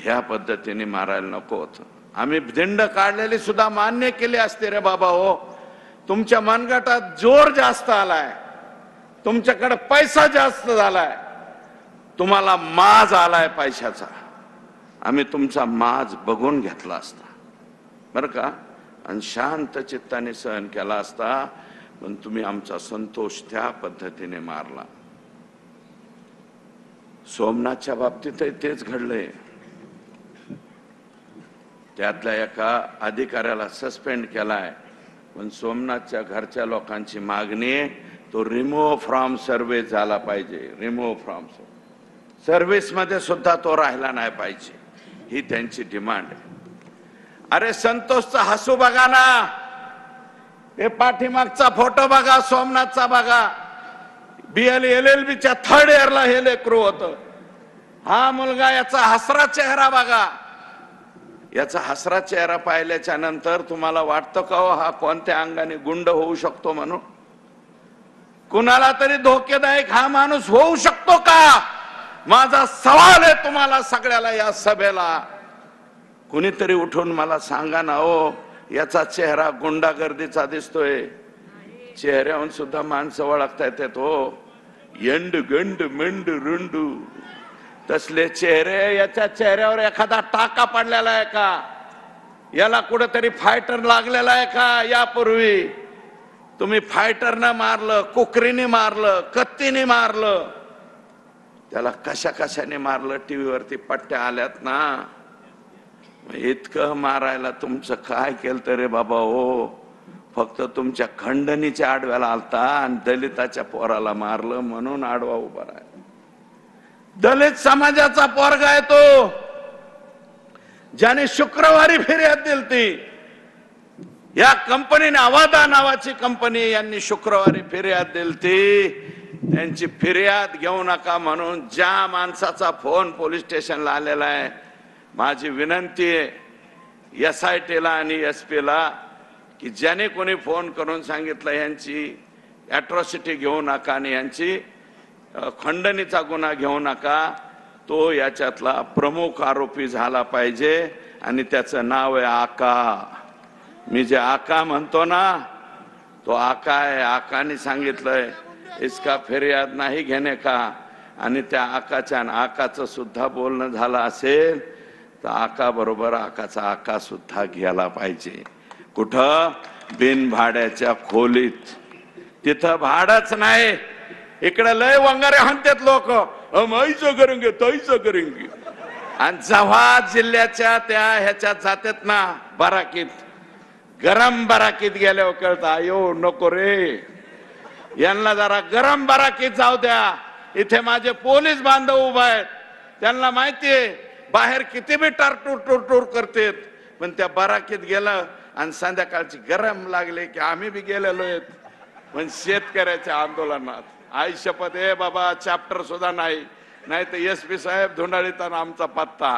ह्या पद्धतीने मारायला नको होतं. आम्ही दिंड काढलेली सुद्धा मान्य केली असते रे बाबा. हो, तुमच्या मनगटात जोर जास्त आलाय, तुमच्याकडे पैसा जास्त झालाय, तुम्हाला माज आलाय पैशाचा, आम्ही तुमचा माज बघून घेतला असता बरं का, आणि शांत चित्ताने सहन केला असता. पण तुम्ही आमचा संतोष त्या पद्धतीने मारला. सोमनाथच्या बाबतीतही तेच घडलंय. त्यातल्या एका अधिकाऱ्याला सस्पेंड केलाय, पण सोमनाथच्या घरच्या लोकांची मागणी आहे तो रिमूव्ह फ्रॉम सर्व्हिस झाला पाहिजे. रिमूव्ह फ्रॉम सर्व्हिस मध्ये सुद्धा तो राहिला नाही पाहिजे, ही त्यांची डिमांड आहे. अरे संतोषचा हसू बघा ना, हे पाठीमागचा फोटो बघा, सोमनाथचा बघा. LLB च्या थर्ड इयरला हे लेकरू होतं. हा मुलगा, याचा हसरा चेहरा बघा. याचा हसरा चेहरा पाहिल्याच्या नंतर तुम्हाला वाटतं का हा कोणत्या अंगाने गुंड होऊ शकतो म्हणून? कुणाला तरी धोकेदायक हा माणूस होऊ शकतो का? माझा सवाल आहे तुम्हाला सगळ्याला या सभेला. कुणीतरी उठून मला सांगा ना हो, याचा चेहरा गुंडागर्दीचा दिसतोय. चेहऱ्याहून सुद्धा माणसं ओळखता येतात हो. यंड गंड मेंड रुंडू तसले चेहरे. याच्या चेहऱ्यावर एखादा टाका पडलेला आहे का? याला कुठेतरी फायटर लागलेला आहे का? यापूर्वी तुम्ही फायटरनं मारलं, कुकरीने मारलं, कत्तीने मारलं, त्याला कशा कशाने मारलं टीव्हीवरती पट्ट्या आल्यात ना. इतकं मारायला तुमचं काय केलं रे बाबा हो? फक्त तुमच्या खंडणीच्या आडव्याला आलता आणि दलिताच्या पोराला मारलं म्हणून आडवा उभा राहिला. दलित समाजाचा पोरगा आहे तो, ज्याने शुक्रवारी फिर्याद दिलती. या कंपनीने, अवादा नावाची कंपनी, यांनी शुक्रवारी फिर्याद दिलती. त्यांची फिर्याद घेऊ नका म्हणून ज्या माणसाचा फोन पोलीस स्टेशनला आलेला आहे, माझी विनंती आहे SIT ला आणि SP ला की ज्याने कोणी फोन करून सांगितलं यांची ॲट्रॉसिटी घेऊ नका आणि यांची खंडणीचा गुन्हा घेऊ नका, तो याच्यातला प्रमुख आरोपी झाला पाहिजे. आणि त्याचं नाव आहे आका. मी जे आका म्हणतो ना, तो आका आहे. आकाने सांगितलंय इसका फिर्याद नाही घेणे का. आणि त्या आकाचं सुद्धा बोलणं झालं असेल तर आका बरोबर आकाचा आका सुद्धा घ्यायला पाहिजे. कुठं? बिन भाड्याच्या खोलीत. तिथं भाडच नाही. इकडे लय वंगारे हाणतात लोक, माईचं करेंगे ताईचं करेंगे. आणि जेव्हा जिल्ह्याच्या त्या ह्याच्यात जातात ना बराकीत, गरम बराकीत गेल्यावर कळतं अयो नको रे, यांना जरा गरम बराकीत जाऊ द्या. इथे माझे पोलीस बांधव उभा आहेत, त्यांना माहितीये बाहेर किती बी टारटूर टूर करतात, पण त्या बराकीत गेलं आणि संध्याकाळची गरम लागले की आम्ही बी गेलेलो आहेत. पण शेतकऱ्याच्या आंदोलनात आई शपथ आहे बाबा, चॅप्टर सुद्धा नाही, नाही तर SP साहेब धुंडाळीत आमचा पत्ता.